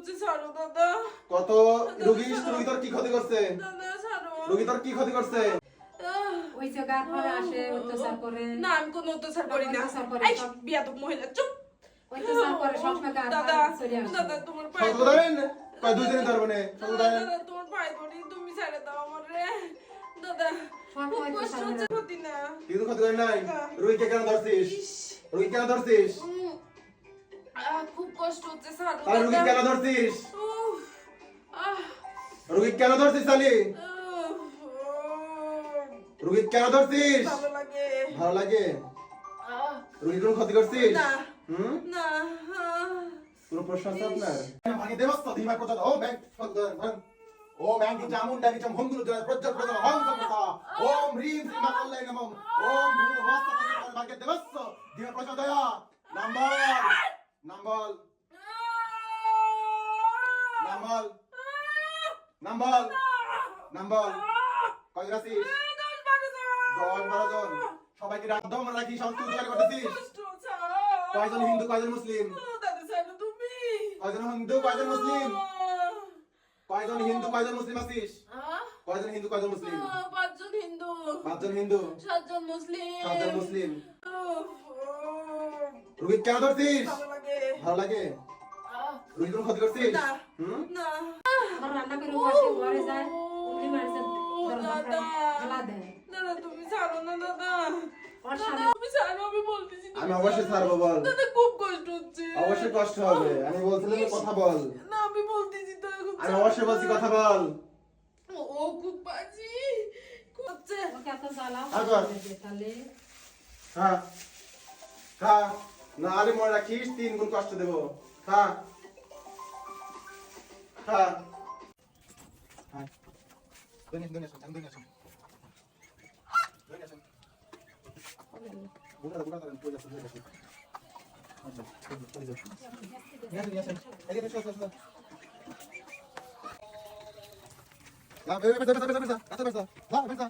হচ্ছে ছাড়ো দাদা। কত রোগী তোর কি ক্ষতি করছে? দাদা ছাড়ো। রোগী তোর কি ক্ষতি করছে? ওই যে গার পরে আসে অত্যাচার করে। না আমি কোনো অত্যাচার করি না। অত্যাচার করে এই সব। বিয়াদব মহিলা চুপ। অত্যাচার করে সবসময় গার দাদা পরে চলে আসে। দাদা তোমার পায়ে সব ধরেন কয় দুই দিন ধরবো না সব ধরেন। দাদা তোমার পায়ে ধরি তুমি ছেড়ে দাও আমার রে। দাদা সব খুব অত্যাচার কষ্ট হচ্ছে করে। ক্ষতি না। কিন্তু ক্ষতি করে নাই। না। রোগীকে কেন ধরছিস? রোগী কেন ধরছিস? খুব কষ্ট হচ্ছে ছাড়ো তাহলে রোগী দাদা। কেন ধরছিস? উফ, আহ, রোগী কেন ধরছিস তাহলে? উফ, রোগী কেন ধরছিস? ভালো লাগে। ভালো লাগে? আহ, রোগী কোনো ক্ষতি করছিস? না হুম? না কোনো প্রশ্ন আছে আপনার? ভাঙি দেবস্ত ধীমা প্রচার ওম ব্যাং ওম ব্যাং কি জামুন ডাকি চম হংগুলো জয় প্রজ্জল প্রচার হং সমতা ওম হ্রিম শ্রীমা কল্যাণ নমঃ ওম ভূ ওয়াস্তা প্রচার ভাগ্য দেবস্ত ধীমা প্রচার দয়া number number number number number কয় রাসিস 10-12 জন সবাইকে রাত আমরা রাখি সংস্কৃত জারি করতেছিস কষ্ট ছাড়ো। কয়জন হিন্দু কয়জন মুসলিম দাদা ছাড়ো তুমি। কয়জন হিন্দু কয়জন মুসলিম কয়জন হিন্দু কয়জন মুসলিম আছিস কয়জন হিন্দু কয়জন মুসলিম পাঁচজন হিন্দু, পাঁচজন হিন্দু সাতজন মুসলিম। সাতজন মুসলিম উফ, রোগী কেন ধরছিস ভালো লাগে। ভালো লাগে আহ, রোগী কোনো ক্ষতি করছিস না। হুম না আমার রান্না করে বসে ঘরে যায়। উনি মারছে দরজা দাদা। জ্বালা দেয়। দাদা তুমি ছাড়ো না দাদা। ওর দাদা স্বামী তুমি ছাড়ো আমি বলতেছি তুমি আমি অবশ্যই ছাড়বো বল দাদা খুব কষ্ট হচ্ছে। অবশ্যই কষ্ট হবে আমি বলছিলাম যে কথা বল না আমি বলতেছি তো এখন আমি অবশ্যই বলছি কথা বল ও খুব বাজি করছে। ওকে এত জ্বালাও আর বল। তাহলে খা খা না আরে মনে রাখিস 3 গুণ কষ্ট দেব খা খা হ্যাঁ দুনিয়া বুড়া ধরেন কই যাচ্ছে আচ্ছা কই যাচ্ছে নিয়ে আসেন এদিকে এসো না বেটা বেটা বেটা বেটা বেটা